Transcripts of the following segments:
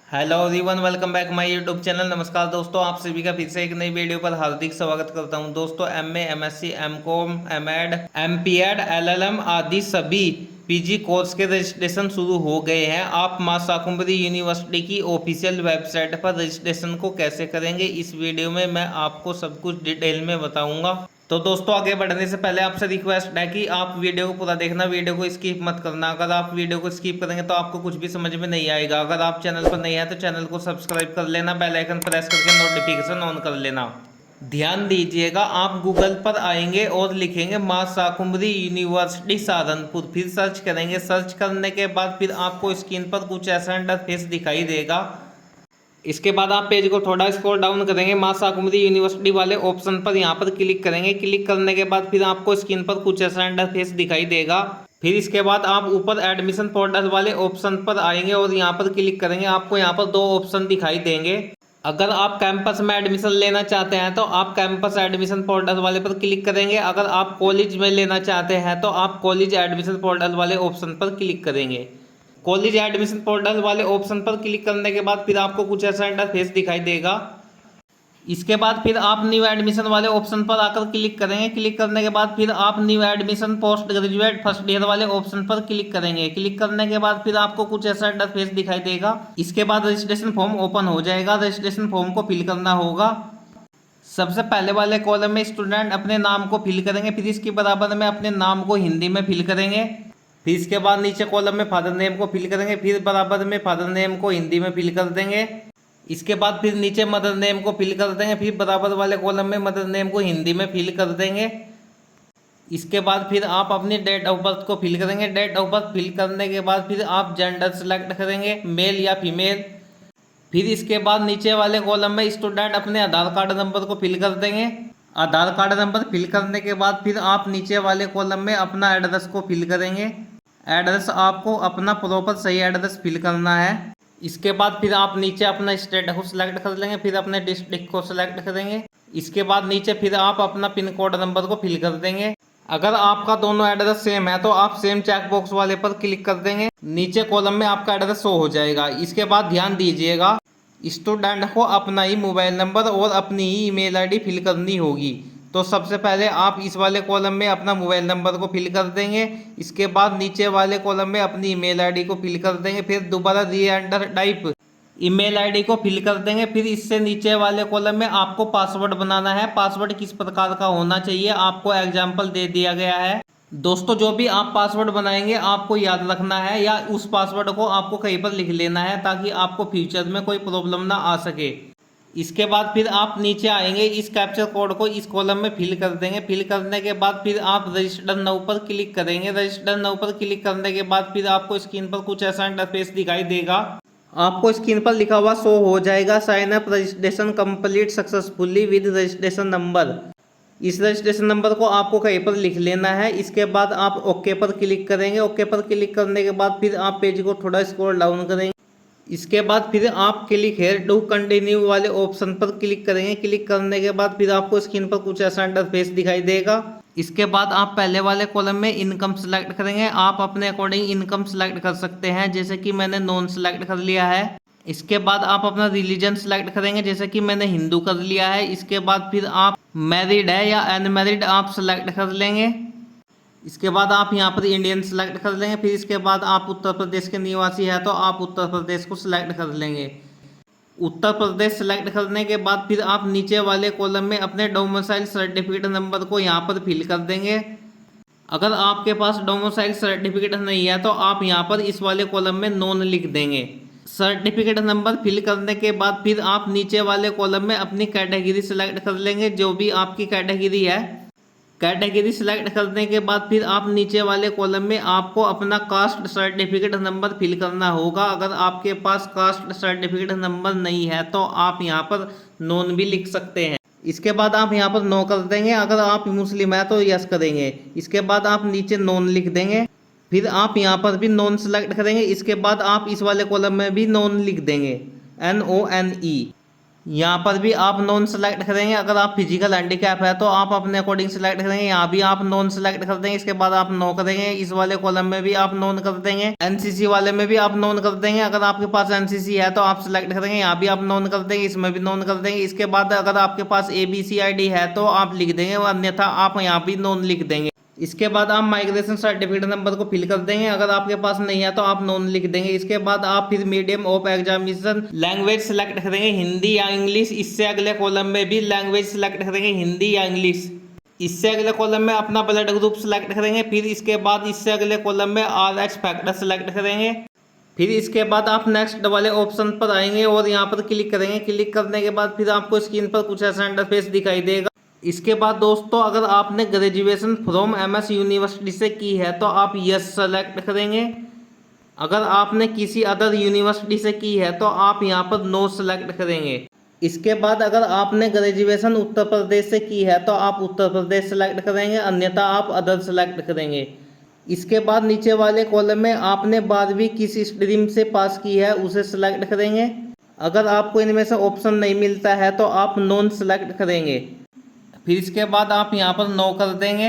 Hello everyone, welcome back my YouTube channel. नमस्कार दोस्तों, आप सभी का फिर से एक नई वीडियो पर हार्दिक स्वागत करता हूं। दोस्तों, MA, MSc, MCom, MEd, MPEd, LLM आदि सभी पीजी कोर्स के रजिस्ट्रेशन शुरू हो गए हैं। आप मां शाकुंभरी यूनिवर्सिटी की ऑफिशियल वेबसाइट पर रजिस्ट्रेशन को कैसे करेंगे, इस वीडियो में मैं आपको सब कुछ डिटेल में बताऊंगा। तो दोस्तों, आगे बढ़ने से पहले आपसे रिक्वेस्ट है कि आप वीडियो को पूरा देखना, वीडियो को स्किप मत करना। अगर आप वीडियो को स्किप करेंगे तो आपको कुछ भी समझ में नहीं आएगा। अगर आप चैनल पर नहीं है तो चैनल को सब्सक्राइब कर लेना, बेल आइकन प्रेस करके नोटिफिकेशन ऑन कर लेना। ध्यान दीजिएगा, आप गूगल पर आएंगे और लिखेंगे मां शाकुंभरी यूनिवर्सिटी सहारनपुर, फिर सर्च करेंगे। सर्च करने के बाद फिर आपको स्क्रीन पर कुछ ऐसा इंटरफेस दिखाई देगा। इसके बाद आप पेज को थोड़ा स्क्रॉल डाउन करेंगे, मां शाकुंभरी यूनिवर्सिटी वाले ऑप्शन पर यहाँ पर क्लिक करेंगे। क्लिक करने के बाद फिर आपको स्क्रीन पर कुछ ऐसा इंटरफेस दिखाई देगा। फिर इसके बाद आप ऊपर एडमिशन पोर्टल वाले ऑप्शन पर आएंगे और यहाँ पर क्लिक करेंगे। आपको यहाँ पर दो ऑप्शन दिखाई देंगे। अगर आप कैंपस में एडमिशन लेना चाहते हैं तो आप कैंपस एडमिशन पोर्टल वाले पर क्लिक करेंगे। अगर आप कॉलेज में लेना चाहते हैं तो आप कॉलेज एडमिशन पोर्टल वाले ऑप्शन पर क्लिक करेंगे। कॉलेज एडमिशन पोर्टल वाले ऑप्शन पर क्लिक करने के बाद फिर आपको कुछ ऐसा इंटरफेस दिखाई देगा। इसके बाद फिर आप न्यू एडमिशन वाले ऑप्शन पर आकर क्लिक करेंगे। क्लिक करने के बाद फिर आप new admission post graduate first year वाले ऑप्शन पर क्लिक करेंगे। क्लिक करने के बाद फिर आपको कुछ ऐसा इंटरफेस दिखाई देगा। इसके बाद रजिस्ट्रेशन फॉर्म ओपन हो जाएगा। रजिस्ट्रेशन फॉर्म को फिल करना होगा। सबसे पहले वाले कॉलम में स्टूडेंट अपने नाम को फिल करेंगे, फिर इसके बराबर में अपने नाम को हिंदी में फिल करेंगे। फिर इसके बाद नीचे कॉलम में फादर नेम को फिल करेंगे, फिर बराबर में फादर नेम को हिंदी में फिल कर देंगे। इसके बाद फिर नीचे मदर नेम को फिल कर देंगे, फिर बराबर वाले कॉलम में मदर नेम को हिंदी में फिल कर देंगे। इसके बाद फिर आप अपनी डेट ऑफ बर्थ को फिल करेंगे। डेट ऑफ बर्थ फिल करने के बाद फिर आप जेंडर सेलेक्ट करेंगे, मेल या फीमेल। फिर इसके बाद नीचे वाले कॉलम में स्टूडेंट अपने आधार कार्ड नंबर को फिल कर देंगे। आधार कार्ड नंबर फिल करने के बाद फिर आप नीचे वाले कॉलम में अपना एड्रेस को फिल करेंगे। एड्रेस आपको अपना प्रॉपर सही एड्रेस फिल करना है। इसके बाद फिर आप नीचे अपना स्टेट को सिलेक्ट कर लेंगे, फिर अपने डिस्ट्रिक्ट को सिलेक्ट करेंगे। इसके बाद नीचे फिर आप अपना पिन कोड नंबर को फिल कर देंगे। अगर आपका दोनों एड्रेस सेम है तो आप सेम चेक बॉक्स वाले पर क्लिक कर देंगे। नीचे कॉलम में आपका एड्रेस शो हो जाएगा। इसके बाद ध्यान दीजिएगा, स्टूडेंट को अपना ही मोबाइल नंबर और अपनी ही ईमेल आईडी फिल करनी होगी। तो सबसे पहले आप इस वाले कॉलम में अपना मोबाइल नंबर को फिल कर देंगे। इसके बाद नीचे वाले कॉलम में अपनी ईमेल आईडी को फिल कर देंगे। फिर दोबारा री एंटर टाइप ईमेल आईडी को फिल कर देंगे। फिर इससे नीचे वाले कॉलम में आपको पासवर्ड बनाना है। पासवर्ड किस प्रकार का होना चाहिए आपको एग्जाम्पल दे दिया गया है। दोस्तों, जो भी आप पासवर्ड बनाएंगे आपको याद रखना है या उस पासवर्ड को आपको कहीं पर लिख लेना है ताकि आपको फ्यूचर में कोई प्रॉब्लम ना आ सके। इसके बाद फिर आप नीचे आएंगे, इस कैप्चर कोड को इस कॉलम में फिल कर देंगे। फिल करने के बाद फिर आप रजिस्टर नाउ पर क्लिक करेंगे। रजिस्टर नाउ पर क्लिक करने के बाद फिर आपको स्क्रीन पर कुछ ऐसा इंटरफेस दिखाई देगा। आपको स्क्रीन पर लिखा हुआ शो हो जाएगा, sign up registration complete successfully with registration number. इस रजिस्ट्रेशन नंबर को आपको कहीं पर लिख लेना है। इसके बाद आप ओके पर क्लिक करेंगे। ओके पर क्लिक करने के बाद फिर आप पेज को थोड़ा स्क्रॉल डाउन करेंगे। इसके बाद फिर आप क्लिक हेयर टू कंटिन्यू वाले ऑप्शन पर क्लिक करेंगे। क्लिक करने के बाद फिर आपको स्क्रीन पर कुछ ऐसा इंटरफेस दिखाई देगा। इसके बाद आप पहले वाले कॉलम में इनकम सेलेक्ट करेंगे। आप अपने अकॉर्डिंग इनकम सेलेक्ट कर सकते हैं, जैसे कि मैंने नॉन सेलेक्ट कर लिया है। इसके बाद आप अपना रिलीजन सेलेक्ट करेंगे, जैसे कि मैंने हिंदू कर लिया है। इसके बाद फिर आप मैरिड है या अनमैरिड आप सेलेक्ट कर लेंगे। इसके बाद आप यहाँ पर इंडियन सेलेक्ट कर लेंगे। फिर इसके बाद आप उत्तर प्रदेश के निवासी है तो आप उत्तर प्रदेश को सिलेक्ट कर लेंगे। उत्तर प्रदेश सेलेक्ट करने के बाद फिर आप नीचे वाले कॉलम में अपने डोमिसाइल सर्टिफिकेट नंबर को यहाँ पर फिल कर देंगे। अगर आपके पास डोमिसाइल सर्टिफिकेट नहीं है तो आप यहाँ पर इस वाले कॉलम में नॉन लिख देंगे। सर्टिफिकेट नंबर फिल करने के बाद फिर आप नीचे वाले कॉलम में अपनी कैटेगरी सेलेक्ट कर लेंगे, जो भी आपकी कैटेगरी है। कैटेगरी सेलेक्ट करने के बाद फिर आप नीचे वाले कॉलम में आपको अपना कास्ट सर्टिफिकेट नंबर फिल करना होगा। अगर आपके पास कास्ट सर्टिफिकेट नंबर नहीं है तो आप यहाँ पर नॉन भी लिख सकते हैं। इसके बाद आप यहाँ पर नो कर देंगे। अगर आप मुस्लिम है तो यस करेंगे। इसके बाद आप नीचे नॉन लिख देंगे। फिर आप यहाँ पर भी नॉन सेलेक्ट करेंगे। इसके बाद आप इस वाले कॉलम में भी नॉन लिख देंगे, NONE। यहाँ पर भी आप नॉन सेलेक्ट करेंगे। अगर आप फिजिकल हैंडीकैप है तो आप अपने अकॉर्डिंग सेलेक्ट करेंगे, यहाँ भी आप नॉन सेलेक्ट कर देंगे। इसके बाद आप नो करेंगे, इस वाले कॉलम में भी आप नॉन कर देंगे, एनसीसी वाले में भी आप नॉन कर देंगे। अगर आपके पास एनसीसी है तो आप सेलेक्ट करेंगे, यहाँ भी आप नॉन कर देंगे, इसमें भी नॉन कर देंगे। इसके बाद अगर आपके पास ABCID है तो आप लिख देंगे, अन्यथा आप यहाँ भी नॉन लिख देंगे। इसके बाद आप माइग्रेशन सर्टिफिकेट नंबर को फिल कर देंगे, अगर आपके पास नहीं है तो आप नॉन लिख देंगे। इसके बाद आप फिर medium of examination language select करेंगे, हिंदी या इंग्लिश। इससे अगले कॉलम में भी लैंग्वेज सेलेक्ट करेंगे, हिंदी या इंग्लिश। इससे अगले कॉलम में अपना ब्लड ग्रुप सेलेक्ट करेंगे। फिर इसके बाद इससे अगले कॉलम में RH फैक्टर सेलेक्ट करेंगे। फिर इसके बाद आप नेक्स्ट वाले ऑप्शन पर आएंगे और यहाँ पर क्लिक करेंगे। क्लिक करने के बाद फिर आपको स्क्रीन पर कुछ ऐसा इंटरफेस दिखाई देगा। इसके बाद दोस्तों अगर आपने ग्रेजुएशन फ्रॉम MS यूनिवर्सिटी से की है तो आप यस सेलेक्ट करेंगे। अगर आपने किसी अदर यूनिवर्सिटी से की है तो आप यहाँ पर नो सेलेक्ट करेंगे। इसके बाद अगर आपने ग्रेजुएशन उत्तर प्रदेश से की है तो आप उत्तर प्रदेश सेलेक्ट करेंगे, अन्यथा आप अदर सेलेक्ट करेंगे। इसके बाद नीचे वाले कॉलम में आपने 12वीं किस स्ट्रीम से पास की है उसे सेलेक्ट करेंगे। अगर आपको इनमें से ऑप्शन नहीं मिलता है तो आप नॉन सेलेक्ट करेंगे। फिर इसके बाद आप यहाँ पर नो कर देंगे।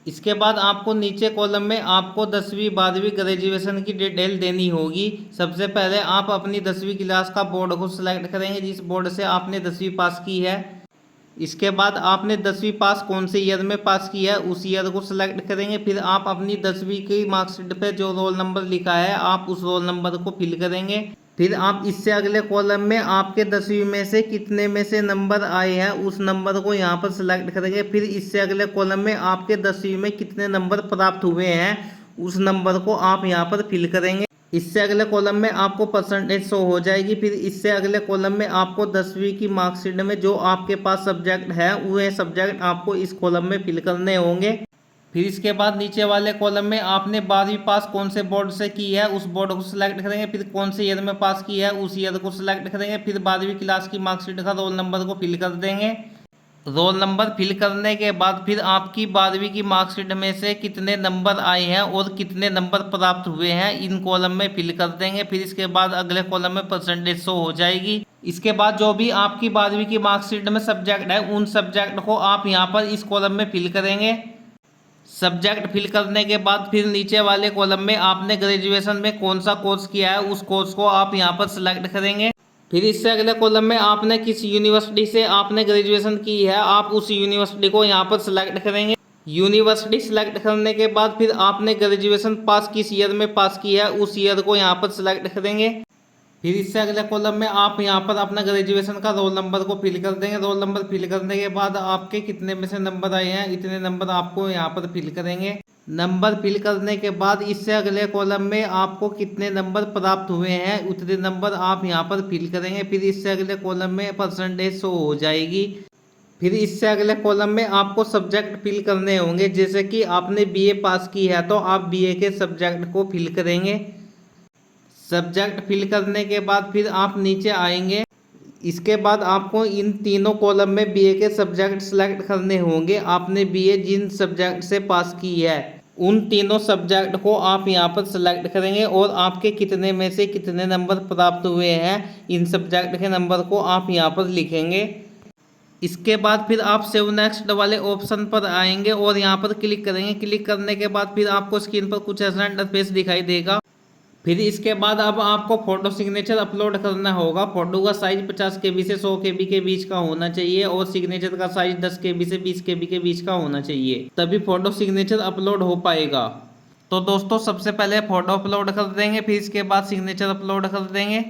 इसके बाद आपको नीचे कॉलम में आपको 10वीं 12वीं ग्रेजुएशन की डिटेल देनी होगी। सबसे पहले आप अपनी 10वीं क्लास का बोर्ड को सिलेक्ट करेंगे, जिस बोर्ड से आपने 10वीं पास की है। इसके बाद आपने 10वीं पास कौन से ईयर में पास की है उस ईयर को सिलेक्ट करेंगे। फिर आप अपनी 10वीं की मार्कशीट पे जो रोल नंबर लिखा है आप उस रोल नंबर को फिल करेंगे। फिर आप इससे अगले कॉलम में आपके 10वीं में से कितने में से नंबर आए हैं उस नंबर को यहाँ पर सिलेक्ट करेंगे। फिर इससे अगले कॉलम में आपके 10वीं में कितने नंबर प्राप्त हुए हैं उस नंबर को आप यहाँ पर फिल करेंगे। इससे अगले कॉलम में आपको परसेंटेज शो हो जाएगी। फिर इससे अगले कॉलम में आपको 10वीं की मार्कशीट में जो आपके पास सब्जेक्ट है वह सब्जेक्ट आपको इस कॉलम में फिल करने होंगे। फिर इसके बाद नीचे वाले कॉलम में आपने 12वीं पास कौन से बोर्ड से की है उस बोर्ड को सिलेक्ट करेंगे। फिर कौन से ईयर में पास की है उस ईयर को सिलेक्ट करेंगे। फिर 12वीं क्लास की मार्कशीट का रोल नंबर को फिल कर देंगे। रोल नंबर फिल करने के बाद फिर आपकी 12वीं की मार्कशीट में से कितने नंबर आए हैं और कितने नंबर प्राप्त हुए हैं इन कॉलम में फिल कर देंगे। फिर इसके बाद अगले कॉलम में परसेंटेज शो हो जाएगी। इसके बाद जो भी आपकी 12वीं की मार्कशीट में सब्जेक्ट है उन सब्जेक्ट को आप यहाँ पर इस कॉलम में फिल करेंगे। सब्जेक्ट फिल करने के बाद फिर नीचे वाले कॉलम में आपने ग्रेजुएशन में कौन सा कोर्स किया है उस कोर्स को आप यहाँ पर सिलेक्ट करेंगे। फिर इससे अगले कॉलम में आपने किस यूनिवर्सिटी से आपने ग्रेजुएशन की है आप उस यूनिवर्सिटी को यहाँ पर सिलेक्ट करेंगे। यूनिवर्सिटी सिलेक्ट करने के बाद फिर आपने ग्रेजुएशन पास किस ईयर में पास की है उस ईयर को यहाँ पर सिलेक्ट करेंगे। फिर इससे अगले कॉलम में आप यहाँ पर अपना ग्रेजुएशन का रोल नंबर को फिल कर देंगे। रोल नंबर फिल करने के बाद आपके कितने में से नंबर आए हैं इतने नंबर आपको यहाँ पर फिल करेंगे। नंबर फिल करने के बाद इससे अगले कॉलम में आपको कितने नंबर प्राप्त हुए हैं उतने नंबर आप यहाँ पर फिल करेंगे। फिर इससे अगले कॉलम में परसेंटेज शो हो जाएगी। फिर इससे अगले कॉलम में आपको सब्जेक्ट फिल करने होंगे, जैसे कि आपने BA पास की है तो आप BA के सब्जेक्ट को फिल करेंगे। सब्जेक्ट फिल करने के बाद फिर आप नीचे आएंगे। इसके बाद आपको इन तीनों कॉलम में BA के सब्जेक्ट सेलेक्ट करने होंगे। आपने BA जिन सब्जेक्ट से पास की है उन तीनों सब्जेक्ट को आप यहाँ पर सेलेक्ट करेंगे और आपके कितने में से कितने नंबर प्राप्त हुए हैं इन सब्जेक्ट के नंबर को आप यहाँ पर लिखेंगे। इसके बाद फिर आप सेव नेक्स्ट वाले ऑप्शन पर आएंगे और यहाँ पर क्लिक करेंगे। क्लिक करने के बाद फिर आपको स्क्रीन पर कुछ ऐसा इंटरफेस दिखाई देगा। फिर इसके बाद अब आपको फोटो सिग्नेचर अपलोड करना होगा। फोटो का साइज 50 KB से 100 KB के बीच का होना चाहिए और सिग्नेचर का साइज 10 KB से 20 KB के बीच का होना चाहिए, तभी फोटो सिग्नेचर अपलोड हो पाएगा। तो दोस्तों सबसे पहले फोटो अपलोड कर देंगे, फिर इसके बाद सिग्नेचर अपलोड कर देंगे।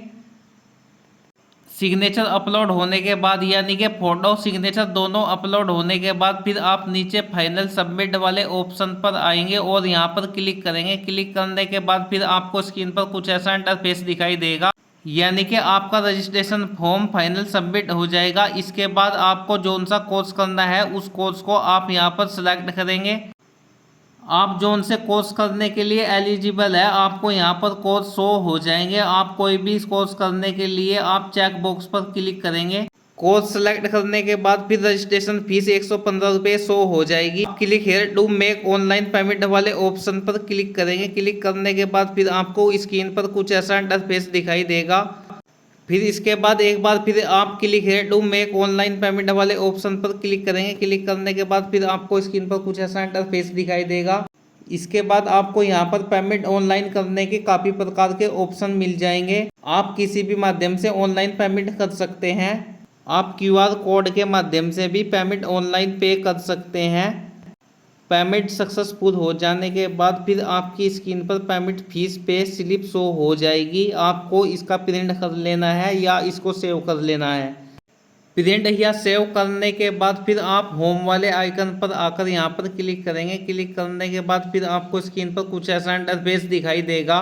सिग्नेचर अपलोड होने के बाद यानी कि फोटो सिग्नेचर दोनों अपलोड होने के बाद फिर आप नीचे फाइनल सबमिट वाले ऑप्शन पर आएंगे और यहाँ पर क्लिक करेंगे। क्लिक करने के बाद फिर आपको स्क्रीन पर कुछ ऐसा इंटरफेस दिखाई देगा, यानी कि आपका रजिस्ट्रेशन फॉर्म फाइनल सबमिट हो जाएगा। इसके बाद आपको जौन सा कोर्स करना है उस कोर्स को आप यहाँ पर सिलेक्ट करेंगे। आप जोन से कोर्स करने के लिए एलिजिबल है आपको यहाँ पर कोर्स शो हो जाएंगे। आप कोई भी कोर्स करने के लिए आप चेक बॉक्स पर क्लिक करेंगे। कोर्स सेलेक्ट करने के बाद फिर रजिस्ट्रेशन फीस 115 रुपये शो हो जाएगी। Click here to make online payment वाले ऑप्शन पर क्लिक करेंगे। क्लिक करने के बाद फिर आपको स्क्रीन पर कुछ ऐसा इंटरफेस दिखाई देगा। फिर इसके बाद एक बार फिर आप क्लिक है टू मेक ऑनलाइन पेमेंट वाले ऑप्शन पर क्लिक करेंगे। क्लिक करने के बाद फिर आपको स्क्रीन पर कुछ ऐसा इंटरफेस दिखाई देगा। इसके बाद आपको यहाँ पर पेमेंट ऑनलाइन करने के काफ़ी प्रकार के ऑप्शन मिल जाएंगे। आप किसी भी माध्यम से ऑनलाइन पेमेंट कर सकते हैं। आप QR कोड के माध्यम से भी पेमेंट ऑनलाइन पे कर सकते हैं। पेमेंट सक्सेसफुल हो जाने के बाद फिर आपकी स्क्रीन पर payment fees pay slip show हो जाएगी। आपको इसका प्रिंट कर लेना है या इसको सेव कर लेना है। प्रिंट या सेव करने के बाद फिर आप होम वाले आइकन पर आकर यहाँ पर क्लिक करेंगे। क्लिक करने के बाद फिर आपको स्क्रीन पर कुछ ऐसा इंटरफेस दिखाई देगा।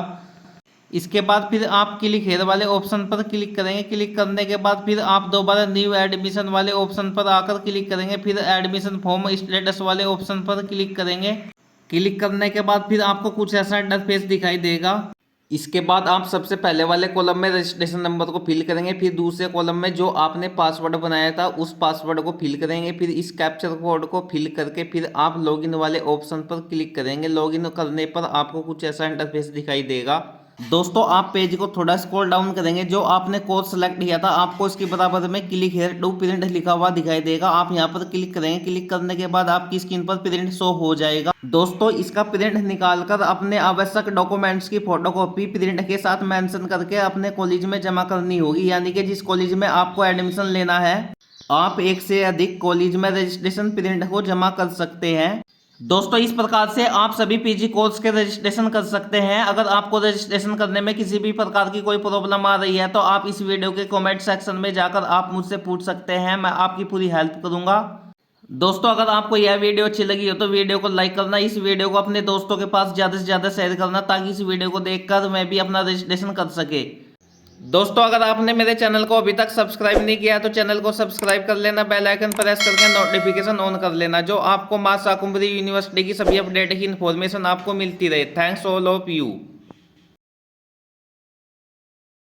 इसके बाद फिर आप क्लिक हेयर वाले ऑप्शन पर क्लिक करेंगे। क्लिक करने के बाद फिर आप दोबारा न्यू एडमिशन वाले ऑप्शन पर आकर क्लिक करेंगे। फिर एडमिशन फॉर्म स्टेटस वाले ऑप्शन पर क्लिक करेंगे। क्लिक करने के बाद फिर आपको कुछ ऐसा इंटरफेस दिखाई देगा। इसके बाद आप सबसे पहले वाले कॉलम में रजिस्ट्रेशन नंबर को फिल करेंगे। फिर दूसरे कॉलम में जो आपने पासवर्ड बनाया था उस पासवर्ड को फिल करेंगे। फिर इस कैप्चर कोड को फिल करके फिर आप लॉगिन वाले ऑप्शन पर क्लिक करेंगे। लॉगिन करने पर आपको कुछ ऐसा इंटरफेस दिखाई देगा। दोस्तों आप पेज को थोड़ा स्क्रॉल डाउन करेंगे। जो आपने कोर्स सेलेक्ट किया था आपको इसके बराबर में क्लिक हेयर टू प्रिंट लिखा हुआ दिखाई देगा। आप यहां पर क्लिक करेंगे। क्लिक करने के बाद आपकी स्क्रीन पर प्रिंट शो हो जाएगा। दोस्तों इसका प्रिंट निकालकर अपने आवश्यक डॉक्यूमेंट्स की फोटोकॉपी प्रिंट के साथ मेंशन करके अपने कॉलेज में जमा करनी होगी। यानी कि जिस कॉलेज में आपको एडमिशन लेना है आप एक से अधिक कॉलेज में रजिस्ट्रेशन प्रिंट को जमा कर सकते हैं। दोस्तों इस प्रकार से आप सभी PG कोर्स के रजिस्ट्रेशन कर सकते हैं। अगर आपको रजिस्ट्रेशन करने में किसी भी प्रकार की कोई प्रॉब्लम आ रही है तो आप इस वीडियो के कमेंट सेक्शन में जाकर आप मुझसे पूछ सकते हैं। मैं आपकी पूरी हेल्प करूंगा। दोस्तों अगर आपको यह वीडियो अच्छी लगी हो तो वीडियो को लाइक करना, इस वीडियो को अपने दोस्तों के पास ज़्यादा से ज़्यादा शेयर करना ताकि इस वीडियो को देखकर मैं भी अपना रजिस्ट्रेशन कर सके। दोस्तों अगर आपने मेरे चैनल को अभी तक सब्सक्राइब नहीं किया तो चैनल को सब्सक्राइब कर लेना, बेल आइकन प्रेस करके नोटिफिकेशन ऑन कर लेना, जो आपको मां शाकुंभरी यूनिवर्सिटी की सभी अपडेट की इन्फॉर्मेशन आपको मिलती रहे। Thanks all of you.